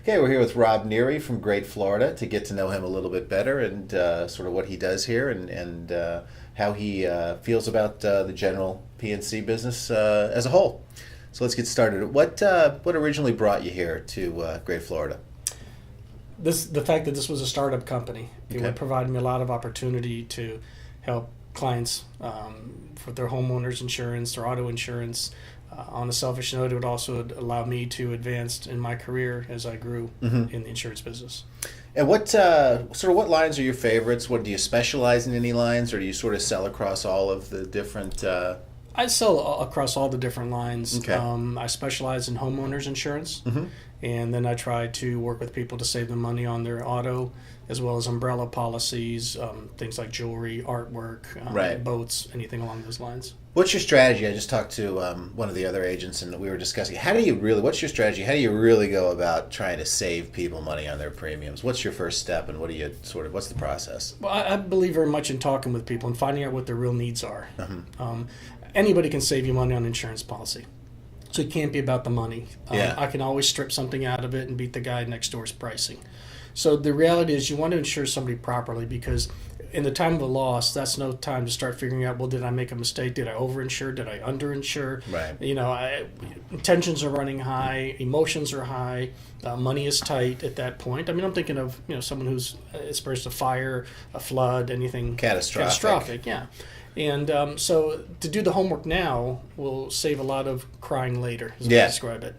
Okay, we're here with Rob Neary from Great Florida to get to know him a little bit better and sort of what he does here and how he feels about the general PNC business as a whole. So let's get started. What originally brought you here to Great Florida? The fact that this was a startup company, it Okay. would provide me a lot of opportunity to help clients for their homeowners insurance, their auto insurance. On a selfish note, it would also allow me to advance in my career as I grew in the insurance business. And what lines are your favorites? What do you specialize in any lines, or do you sort of sell across all of the different? I sell across all the different lines. Okay. I specialize in homeowners insurance, and then I try to work with people to save them money on their auto, as well as umbrella policies, things like jewelry, artwork, Right. boats, anything along those lines. What's your strategy? I just talked to one of the other agents, and we were discussing what's your strategy? How do you really go about trying to save people money on their premiums? What's your first step, and what's the process? Well, I believe very much in talking with people and finding out what their real needs are. Anybody can save you money on an insurance policy. So it can't be about the money. Yeah. I can always strip something out of it and beat the guy next door's pricing. So the reality is you want to insure somebody properly, because in the time of a loss, that's no time to start figuring out, well, did I make a mistake? Did I overinsure? Did I underinsure? Right. Tensions are running high, emotions are high, money is tight at that point. I mean, I'm thinking of someone who's experienced a fire, a flood, anything Catastrophic. yeah. And so to do the homework now will save a lot of crying later, as Yeah. I describe it.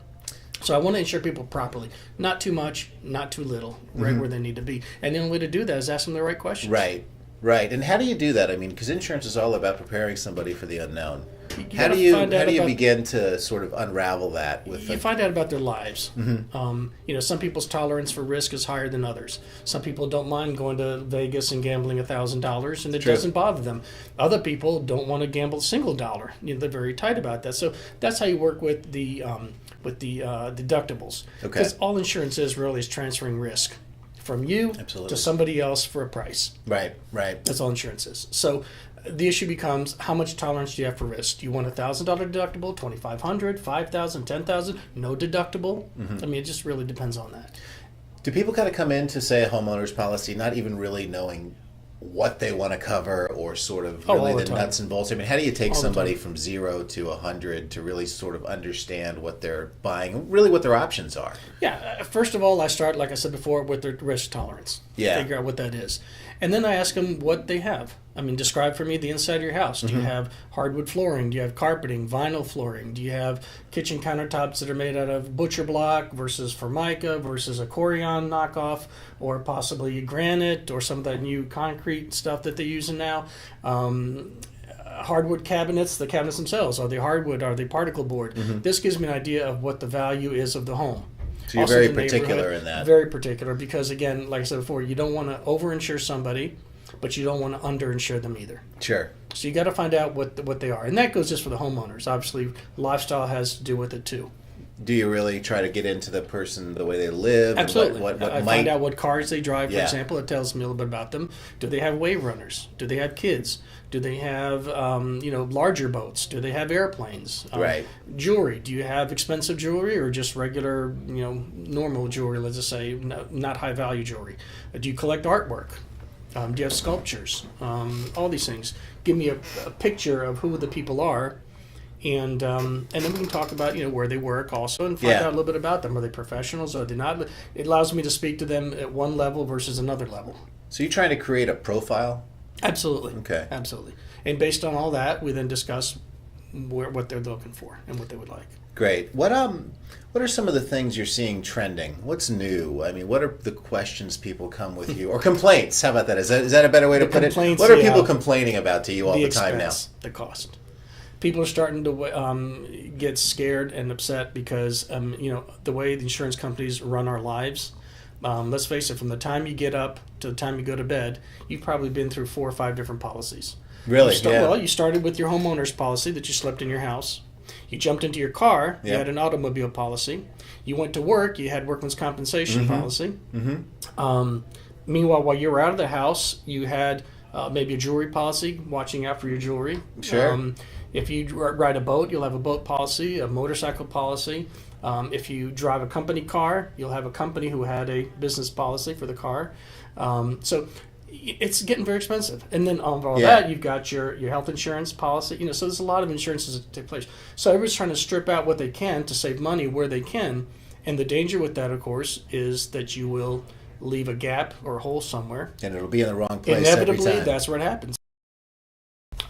So I want to insure people properly. Not too much, not too little, right where they need to be. And the only way to do that is ask them the right questions. Right. Right. And how do you do that? I mean, because insurance is all about preparing somebody for the unknown. You How gotta do you find out about- begin to sort of unravel that with You find out about their lives. Some people's tolerance for risk is higher than others. Some people don't mind going to Vegas and gambling $1,000, and it True. doesn't bother them. Other people don't want to gamble a single dollar. They're very tight about that. So that's how you work with the deductibles. Okay. Because all insurance is really is transferring risk from you Absolutely. to somebody else for a price. Right. Right. That's all insurance is. So the issue becomes, how much tolerance do you have for risk? Do you want $1,000 deductible, $2,500, $5,000, $10,000, no deductible? I mean, it just really depends on that. Do people kind of come in to say a homeowner's policy not even really knowing what they want to cover or sort of Oh, really all the the time. nuts and bolts? I mean, how do you take All the somebody time. from 0 to 100 to really sort of understand what they're buying, really what their options are? Yeah, first of all, I start, like I said before, with their risk tolerance. Yeah. Figure out what that is. And then I ask them what they have. I mean, describe for me the inside of your house. Do you have hardwood flooring? Do you have carpeting, vinyl flooring? Do you have kitchen countertops that are made out of butcher block versus Formica versus a Corian knockoff, or possibly granite or some of that new concrete stuff that they're using now? Hardwood cabinets, the cabinets themselves, are they hardwood? Are they particle board? This gives me an idea of what the value is of the home. So you're Also, very the particular neighborhood, in that. Very particular, because again, like I said before, you don't want to overinsure somebody, but you don't want to underinsure them either. Sure. So you got to find out what they are, and that goes just for the homeowners. Obviously, lifestyle has to do with it too. Do you really try to get into the person, the way they live? Absolutely. And what I might... find out what cars they drive, for Yeah. example. It tells me a little bit about them. Do they have wave runners? Do they have kids? Do they have larger boats? Do they have airplanes? Right. Jewelry. Do you have expensive jewelry or just regular, normal jewelry? Let's just say not high value jewelry. Do you collect artwork? Do you have sculptures? All these things. Give me a picture of who the people are. And then we can talk about where they work also, and find Yeah. out a little bit about them. Are they professionals? Are they not? It allows me to speak to them at one level versus another level. So you're trying to create a profile? Absolutely. Okay. Absolutely. And based on all that, we then discuss what they're looking for and what they would like. Great. What are some of the things you're seeing trending? What's new? I mean, what are the questions people come with you, or complaints? How about that? Is that a better way to put it? complaints, What are yeah. people complaining about to you all the time now? expense, the cost. People are starting to get scared and upset because the way the insurance companies run our lives. Let's face it, from the time you get up to the time you go to bed, you've probably been through 4 or 5 different policies. Really? Yeah. Well, you started with your homeowner's policy that you slept in your house. You jumped into your car, you Yeah. had an automobile policy. You went to work, you had workman's compensation policy. Meanwhile, while you were out of the house, you had maybe a jewelry policy, watching out for your jewelry. Sure. If you ride a boat, you'll have a boat policy, a motorcycle policy. If you drive a company car, you'll have a company who had a business policy for the car. So it's getting very expensive. And then on all Yeah. that, you've got your health insurance policy. So there's a lot of insurances that take place. So everybody's trying to strip out what they can to save money where they can. And the danger with that, of course, is that you will leave a gap or a hole somewhere. And it'll be in the wrong place Inevitably, every time. that's where it happens.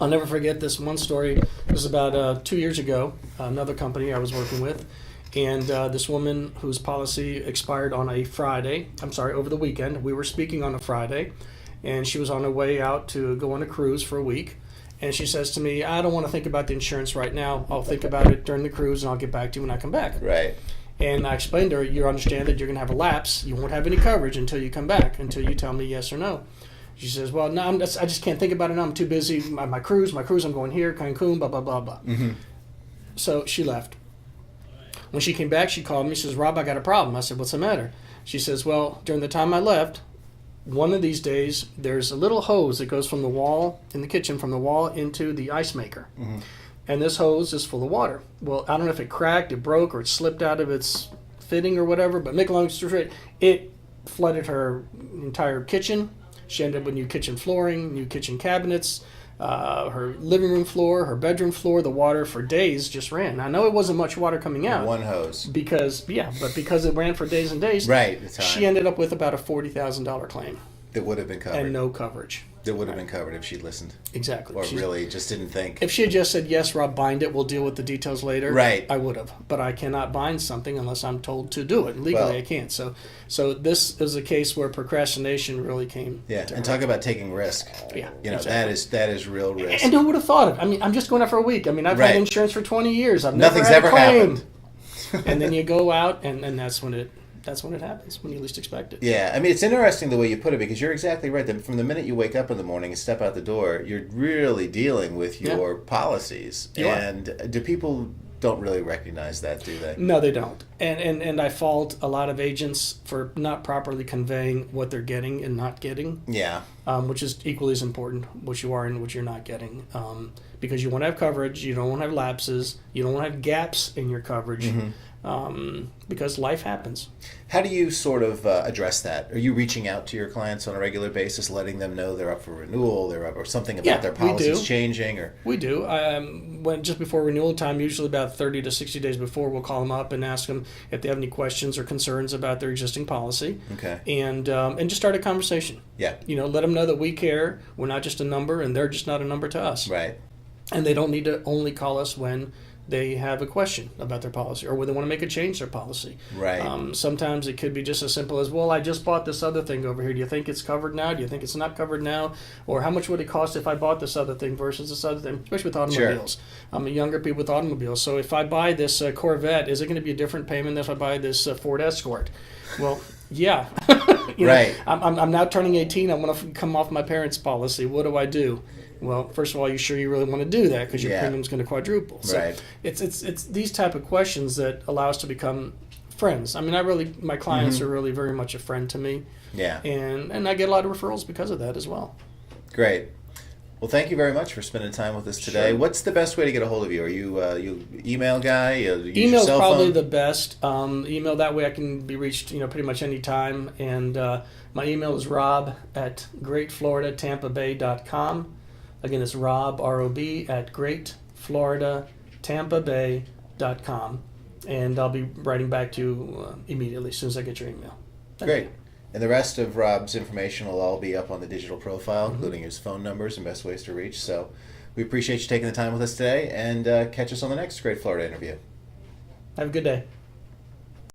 I'll never forget this one story. It was about 2 years ago, another company I was working with. And this woman whose policy expired on a Friday, over the weekend. We were speaking on a Friday, and she was on her way out to go on a cruise for a week. And she says to me, I don't want to think about the insurance right now. I'll think about it during the cruise, and I'll get back to you when I come back. Right. And I explained to her, you understand that you're going to have a lapse. You won't have any coverage until you come back, until you tell me yes or no. She says, well, no, I just can't think about it now. I'm too busy. My cruise, I'm going here, Cancun, blah, blah, blah, blah. Mm-hmm. So she left. When she came back, she called me. She says, Rob, I got a problem. I said, what's the matter? She says, well, during the time I left, one of these days, there's a little hose that goes from the wall in the kitchen, from the wall into the ice maker. Mm-hmm. And this hose is full of water. Well, I don't know if it cracked, it broke, or it slipped out of its fitting or whatever, but make a long story short, it flooded her entire kitchen. She ended up with new kitchen flooring, new kitchen cabinets, her living room floor, her bedroom floor. The water for days just ran. I know it wasn't much water coming out. One hose. Because it ran for days and days, Right. The time. she ended up with about a $40,000 claim That would have been covered. and no coverage. That would have been covered if she'd listened. Exactly. Or really just didn't think. If she had just said, yes, Rob, bind it, we'll deal with the details later, Right. I would have. But I cannot bind something unless I'm told to do it. Legally, Well- I can't. So this is a case where procrastination really came. Yeah. to And her. talk about taking risk. Yeah, You know, exactly. that is real risk. And who would have thought of it? I mean, I'm just going out for a week. I mean, I've Right. had insurance for 20 years. I've Nothing's never had ever a claim. happened. And then you go out, and that's when it happens, when you least expect it. Yeah, I mean, it's interesting the way you put it because you're exactly right. That from the minute you wake up in the morning and step out the door, you're really dealing with Yeah. your policies. You are. And do people don't really recognize that, do they? No, they don't. And I fault a lot of agents for not properly conveying what they're getting and not getting, Yeah. which is equally as important, what you are and what you're not getting. Because you want to have coverage, you don't want to have lapses, you don't want to have gaps in your coverage, because life happens. How do you sort of address that? Are you reaching out to your clients on a regular basis, letting them know they're up for renewal, they're up, or something about Yeah, their we policies do. changing, or We do. When just before renewal time, usually about 30 to 60 days before, we'll call them up and ask them if they have any questions or concerns about their existing policy, okay, and just start a conversation. yeah, Let them know that we care. We're not just a number, and they're just not a number to us. right, And they don't need to only call us when they have a question about their policy or when they want to make a change to their policy. right, Sometimes it could be just as simple as, well, I just bought this other thing over here. Do you think it's covered now? Do you think it's not covered now? Or how much would it cost if I bought this other thing versus this other thing, especially with automobiles? Younger people with automobiles. So if I buy this Corvette, is it going to be a different payment than if I buy this Ford Escort? Well, yeah. Right. I'm now turning 18. I want to come off my parents' policy. What do I do? Well, first of all, you sure you really want to do that because your Yeah. premium's going to quadruple. So Right. it's these type of questions that allow us to become friends. I mean, my clients are really very much a friend to me, yeah, and I get a lot of referrals because of that as well. great. Well, thank you very much for spending time with us today. Sure. What's the best way to get a hold of you? Are you email guy? You use your Email's cell probably phone? the best. Email, that way I can be reached, pretty much any time. And my email is rob@greatfloridatampa.com. Again, it's Rob, R-O-B, at greatfloridatampa.com. And I'll be writing back to you immediately as soon as I get your email. Thank Great. you. And the rest of Rob's information will all be up on the digital profile, including his phone numbers and best ways to reach. So we appreciate you taking the time with us today, and catch us on the next Great Florida interview. Have a good day.